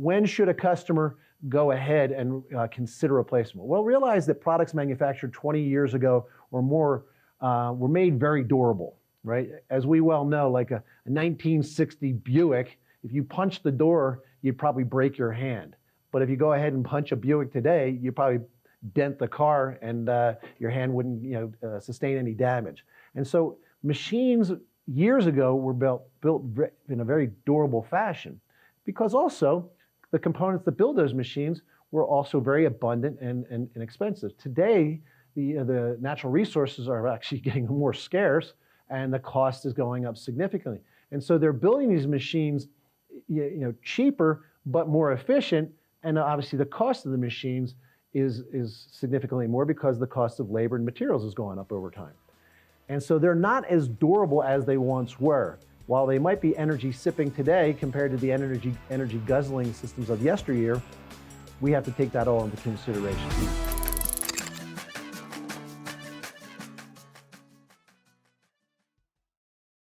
when should a customer go ahead and consider replacement? Well, realize that products manufactured 20 years ago or more were made very durable, right? As we well know, like a 1960 Buick, if you punch the door, you'd probably break your hand. But if you go ahead and punch a Buick today, you probably dent the car and your hand wouldn't sustain any damage. And so machines years ago were built in a very durable fashion, because also the components that build those machines were also very abundant and expensive. Today, the natural resources are actually getting more scarce and the cost is going up significantly. And so they're building these machines cheaper but more efficient, and obviously the cost of the machines is significantly more because the cost of labor and materials has gone up over time. And so they're not as durable as they once were. While they might be energy sipping today compared to the energy guzzling systems of yesteryear, we have to take that all into consideration.